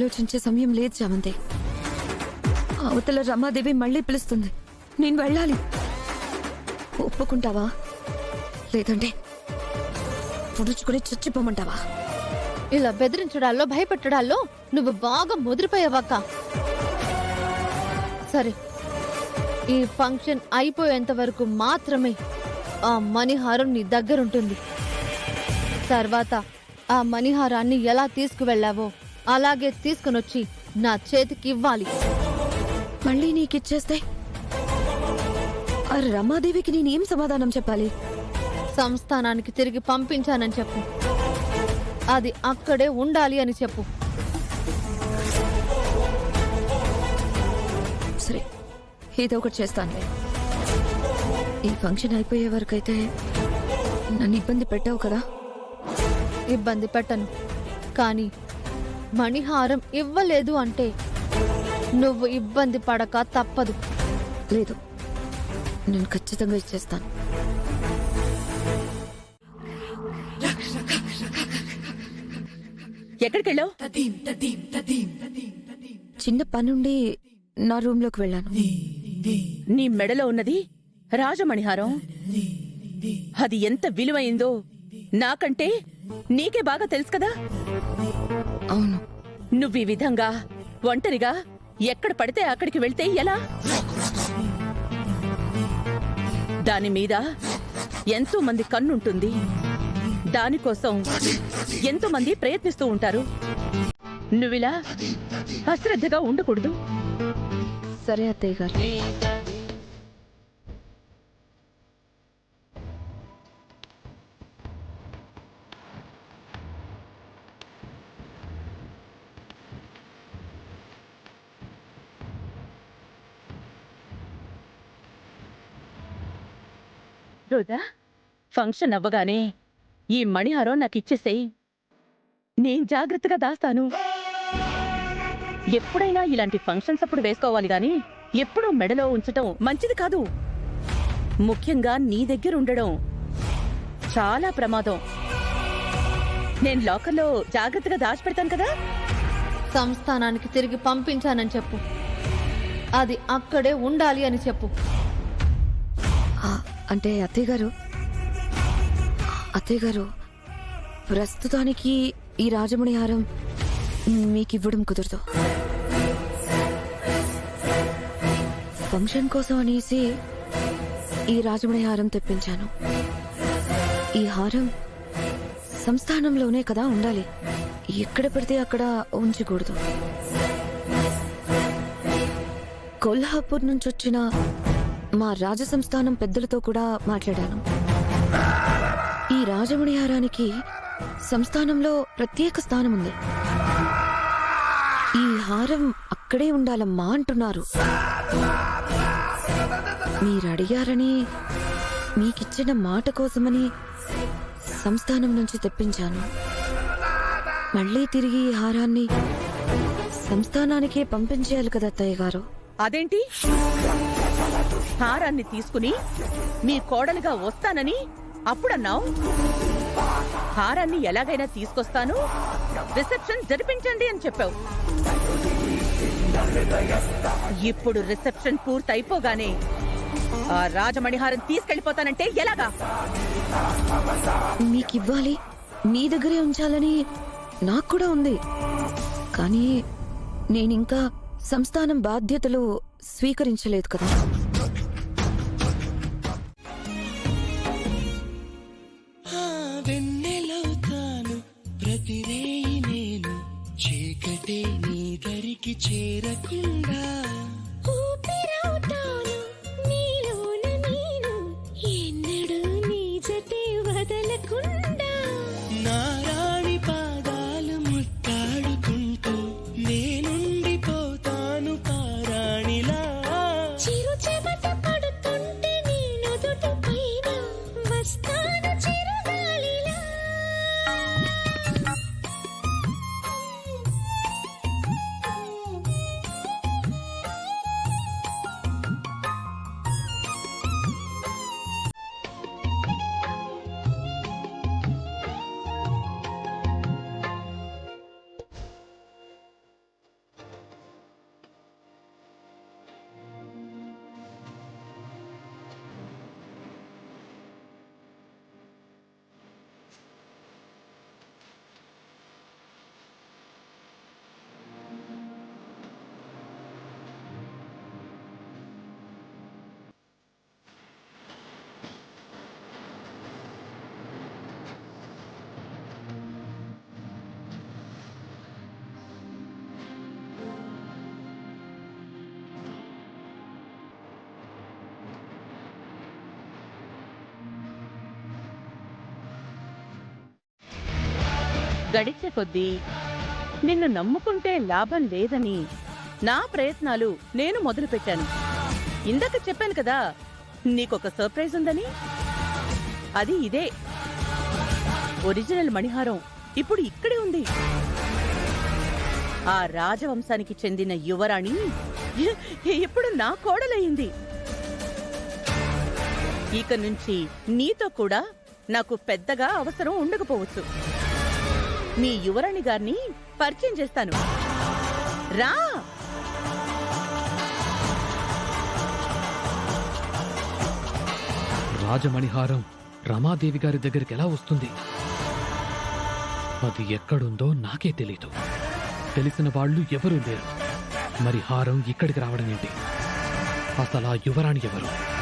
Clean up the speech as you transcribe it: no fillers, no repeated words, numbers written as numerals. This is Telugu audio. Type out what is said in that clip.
ఆలోచించే సమయం లేదు చామంతి. అవతల రమాదేవి మళ్ళీ పిలుస్తుంది. నేను వెళ్ళాలి. ఒప్పుకుంటావా లేదంటే పుడుచుకుని చచ్చిపోమంటావా? ఇలా బెదిరించడాల్లో భయపెట్టడాల్లో నువ్వు బాగా ముదిరిపోయావక్క. సరే, ఈ ఫంక్షన్ అయిపోయేంత వరకు మాత్రమే ఆ మణిహారం నీ దగ్గరుంటుంది. తర్వాత ఆ మణిహారాన్ని ఎలా తీసుకువెళ్ళావో అలాగే తీసుకునొచ్చి నా చేతికి ఇవ్వాలి. మళ్ళీ నీకిచ్చేస్తే ఆ రమాదేవికి నేనేం సమాధానం చెప్పాలి? సంస్థానానికి తిరిగి పంపించానని చెప్పు. అది అక్కడే ఉండాలి అని చెప్పు. సరే, ఏదో ఒకటి చేస్తానులే. ఈ ఫంక్షన్ అయిపోయే వరకైతే నన్ను ఇబ్బంది పెట్టావు కదా? ఇబ్బంది పెట్టను, కానీ మణిహారం ఇవ్వలేదు అంటే నువ్వు ఇబ్బంది పడక తప్పదు. లేదు, నేను ఖచ్చితంగా ఇచ్చేస్తాను. ఎక్కడికెళ్ళావు? చిన్న పనుండి నా రూమ్లోకి వెళ్ళాను. నీ మెడలో ఉన్నది రాజమణిహారం. అది ఎంత విలువైందో నాకంటే నీకే బాగా తెలుసు కదా. అవును. నువ్వు ఈ విధంగా ఒంటరిగా ఎక్కడ పడితే అక్కడికి వెళ్తే ఎలా? దాని మీద ఎంతో మంది కన్నుంటుంది. దానికోసం ఎంతో మంది ప్రయత్నిస్తూ ఉంటారు. నువ్విలా అశ్రద్ధగా ఉండకూడదు. సరే అత్తయ్య గారు. రోజా, ఫంక్షన్ అవ్వగానే ఈ మణిహారం నాకు ఇచ్చేసేయ్. నేను జాగ్రత్తగా దాస్తాను. ఎప్పుడైనా ఇలాంటి ఫంక్షన్స్ అప్పుడు వేసుకోవాలి గాని ఎప్పుడూ మెడలో ఉంచటం మంచిది కాదు. ముఖ్యంగా నీ దగ్గర ఉండడం చాలా ప్రమాదం. నేను లాకర్లో జాగ్రత్తగా దాచిపెడతాను కదా. సంస్థానానికి తిరిగి పంపించానని చెప్పు. అది అక్కడే ఉండాలి అని చెప్పు. అంటే అత్తయ్య గారు ప్రస్తుతానికి ఈ రాజమణిహారం మీకివ్వడం కుదరదు. ఫంక్షన్ కోసం అనేసి ఈ రాజమణిహారం తెప్పించాను. ఈ హారం సంస్థానంలోనే కదా ఉండాలి. ఎక్కడ పడితే అక్కడ ఉంచకూడదు. కొల్హాపూర్ నుంచి వచ్చిన మా రాజసంస్థానం పెద్దలతో కూడా మాట్లాడాను. ఈ రాజమణిహారానికి సంస్థానంలో ప్రత్యేక స్థానం ఉంది. ఈ హారం అక్కడే ఉండాలమ్మా అంటున్నారు. మీరడిగారని, మీకిచ్చిన మాట కోసమని సంస్థానం నుంచి తెప్పించాను. మళ్ళీ తిరిగి ఈ హారాన్ని సంస్థానానికే పంపించేయాలి కదా అత్తయ్య గారు. అదేంటి? హారాన్ని తీసుకుని మీ కోడలుగా వస్తానని అప్పుడన్నావు. హారాన్ని ఎలాగైనా తీసుకొస్తాను, రిసెప్షన్ జరిపించండి అని చెప్పావు. ఇప్పుడు రిసెప్షన్ పూర్తయిపోగానే ఆ రాజమణిహారం తీసుకెళ్లిపోతానంటే ఎలాగా? మీకివ్వాలి, మీ దగ్గరే ఉంచాలని నాకు కూడా ఉంది. కానీ నేనింకా సంస్థానం బాధ్యతలు స్వీకరించలేదు కదా. వెన్నెలవుతాను ప్రతిరేయి నేను, చీకటే నీ దరికి చేరకుండా ఊపిరవుతాను నీలోన నేను, ఎన్నడూ నీ జతే వదలకుండా. నారాణి పాదాలు ముట్టాడుకుంటూ నేనుండిపోతాను పారాణిలా. చిరు చెమట పడుతుంటే నీ నుదుటి పైన వస్తాను చిరుగాలిలా. గడిచే కొద్దీ నిన్ను నమ్ముకుంటే లాభం లేదని నా ప్రయత్నాలు నేను మొదలుపెట్టాను. ఇందాక చెప్పాను కదా నీకొక సర్ప్రైజ్ ఉందని. అది ఇదే. ఒరిజినల్ మణిహారం ఇప్పుడు ఇక్కడే ఉంది. ఆ రాజవంశానికి చెందిన యువరాణి ఇప్పుడు నా కోడలయ్యింది. ఇక నుంచి నీతో కూడా నాకు పెద్దగా అవసరం ఉండకపోవచ్చు. మీ యువరాణి గారిని పరిచయం చేస్తాను. రా. రాజమణిహారం రమాదేవి గారి దగ్గరికి ఎలా వస్తుంది? అది ఎక్కడుందో నాకే తెలీదు. తెలిసిన వాళ్ళు ఎవరూ లేరు. మరి హారం ఇక్కడికి రావడం ఏంటి? అసలు ఆ యువరాణి ఎవరు?